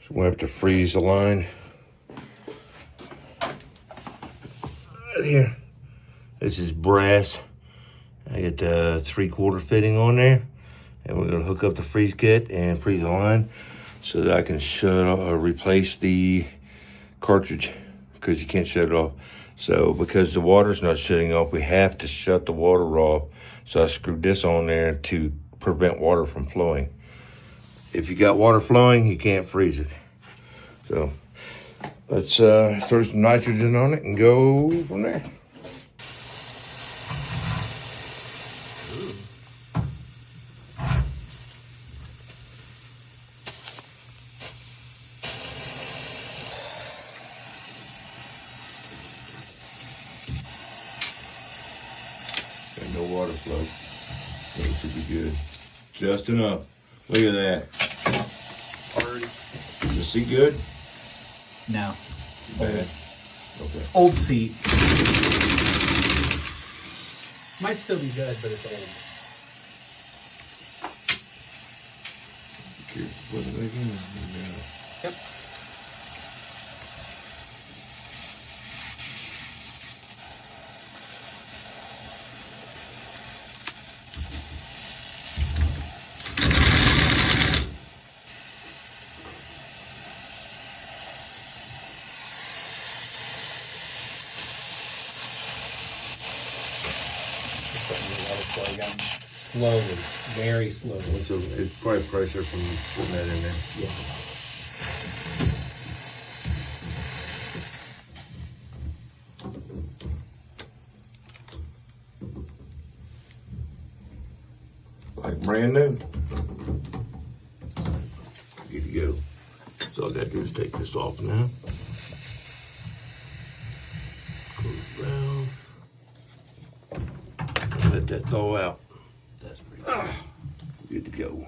So we have to freeze the line. Right here. This is brass. I get the 3/4 fitting on there. And we're gonna hook up the freeze kit and freeze the line so that I can replace the cartridge, because you can't shut it off. So because the water's not shutting off, we have to shut the water off. So I screwed this on there to prevent water from flowing. If you got water flowing, you can't freeze it. So let's throw some nitrogen on it and go from there. And no water flow. So it should be good. Just enough. Look at that. Does it see good? No. Bad. Okay. Old seat. Might still be good, but it's old. Okay, put it back in. Yep. Slowly, very slowly. It's probably pressure from putting that in there. Yeah. Like brand new. Good to go. So all I gotta do is take this off now. Close it down. And let that thaw out. That's pretty good. Good to go.